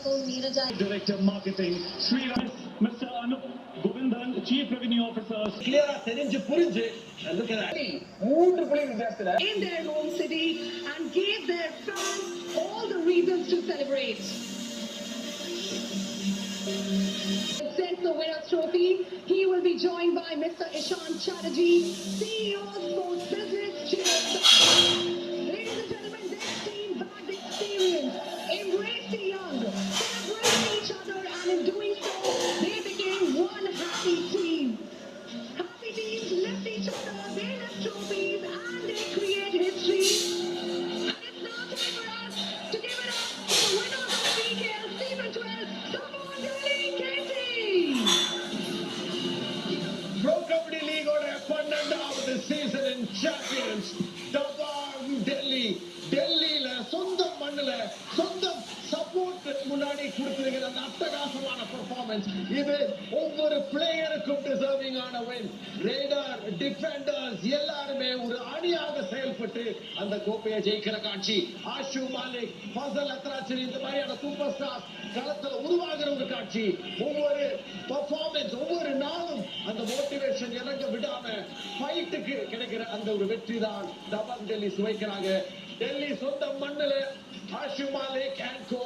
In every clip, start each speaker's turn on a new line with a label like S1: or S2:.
S1: Director Marketing, Sri Mr. Anup Govindan, Chief Revenue Officer.
S2: Clear தெரிஞ்சு புரிஞ்சு look at that. 3 புள்ளி வித்தியாசத்துல
S3: in their home city and gave their fans all the reasons to celebrate. Since the winner's trophy, he will be joined by Mr. Ishan Chatterjee, CEO of Sports Business. Ladies and gentlemen, this team backed the experience, embraced the young, celebrated each other, and in doing so, they became one happy team. Happy teams lift each other, they lift trophies, and they create history. And it's now time for us to give it up to the winner of the PKL Season 12, Dabang Delhi KT.
S2: Pro Kabaddi League ஓட 12வது சீசனின் champions Dabang Delhi. டெல்லியில சொந்த மண்ணுல சொந்த support முன்னாடி கொடுத்திருக்கிற அந்த அட்டகாசமான பெர்ஃபார்மன்ஸ் இது ஒவ்வொரு பிளேயருக்கும் டிசர்விங் ஆன வின். ரேடர் டிஃபெண்டர்ஸ் எல்லாருமே ஒரு அணியாக செயல்பட்டு அந்த கோப்பையை ஜெயிக்கிற காட்சி. ஆஷு மாலிக், ஃபசல் அத்ராச்சரி இந்த மாதிரியான சூப்பர் ஸ்டார் களத்துல உருவாகிற ஒரு காட்சி. ஒவ்வொரு பெர்ஃபார்மன்ஸ் ஒவ்வொரு நாளும் அந்த மோட்டிவேஷன் இறங்க விடாம ஃபைட்டுக்கு கிடைக்கிற அந்த ஒரு வெற்றி தான் டபாங் டெல்லி சுவைக்கிறாங்க. டெல்லி சொந்த மண்ணில் Ashu Malik and co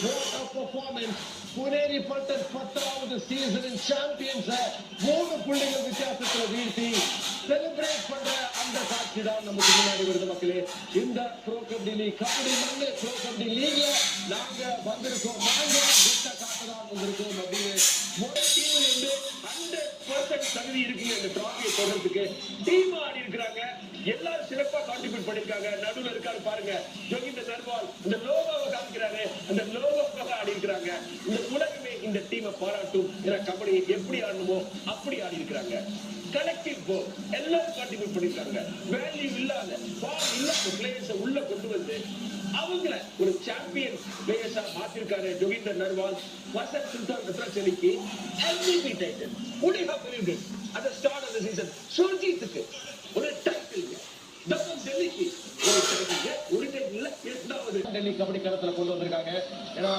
S2: what a performance. Puneri Paltan 10வது சீசனின் சாம்பியன்ஸ் 3 புள்ளிகள் வித்தியாசத்துல வீழ்த்தி செலிப்ரேட் பண்ற அந்த காட்சி தான் நமக்கு முன்னாடி வருது மக்களே. இந்த ப்ரோ கபடி லீக் கபடி மண்ணு ப்ரோ கபடி லீக்ல நாங்க வந்திருக்கோம். நாங்க கிட்ட காட்டதான் வந்திருக்கோம் அப்படின்னு முதல் டீம்ல இருந்து 100% தகுதி இருக்குங்க இந்த டிராஃபியை தொடர்றதுக்கு. டீம் ஆடி இருக்கிறாங்க, எல்லாரும் சிறப்பா கான்ட்ரிபியூட் பண்ணிருக்காங்க. நடுவில் இருக்காரு பாருங்க ஜோகிந்தர் நர்வால், இந்த லோகோவை காமிக்கிறாரு, அந்த லோகோக்காக ஆடி இருக்கிறாங்க. இந்த உலகமே இந்த டீமை பாராட்டும். ஏன்னா கபடி எப்படி ஆடணுமோ அப்படி ஆடி இருக்கிறாங்க. கலெக்டிவ் கோல் எல்லாரும் கான்ட்ரிபியூட் பண்ணிருக்காங்க. வேல்யூ இல்லாத ஃபார்ம் இல்லாத பிளேயர்ஸை உள்ள கொண்டு வந்து அவங்கள ஒரு சாம்பியன் பிளேயர்ஸா மாத்திருக்காரு ஜோகிந்தர் நர்வால். வசந்த் சுல்தான் ரத்னாச்சலிக்கு MVP title. would you have believed it at the start of the season? சுர்ஜித்துக்கு ஒரு டைட்டில், டபாங் டெல்லிக்கு ஒரு டைட்டில், ஒரு டைட்டில் 8வது டெல்லி கபடி களத்துல கொண்டு வந்திருக்காங்க. ஏன்னா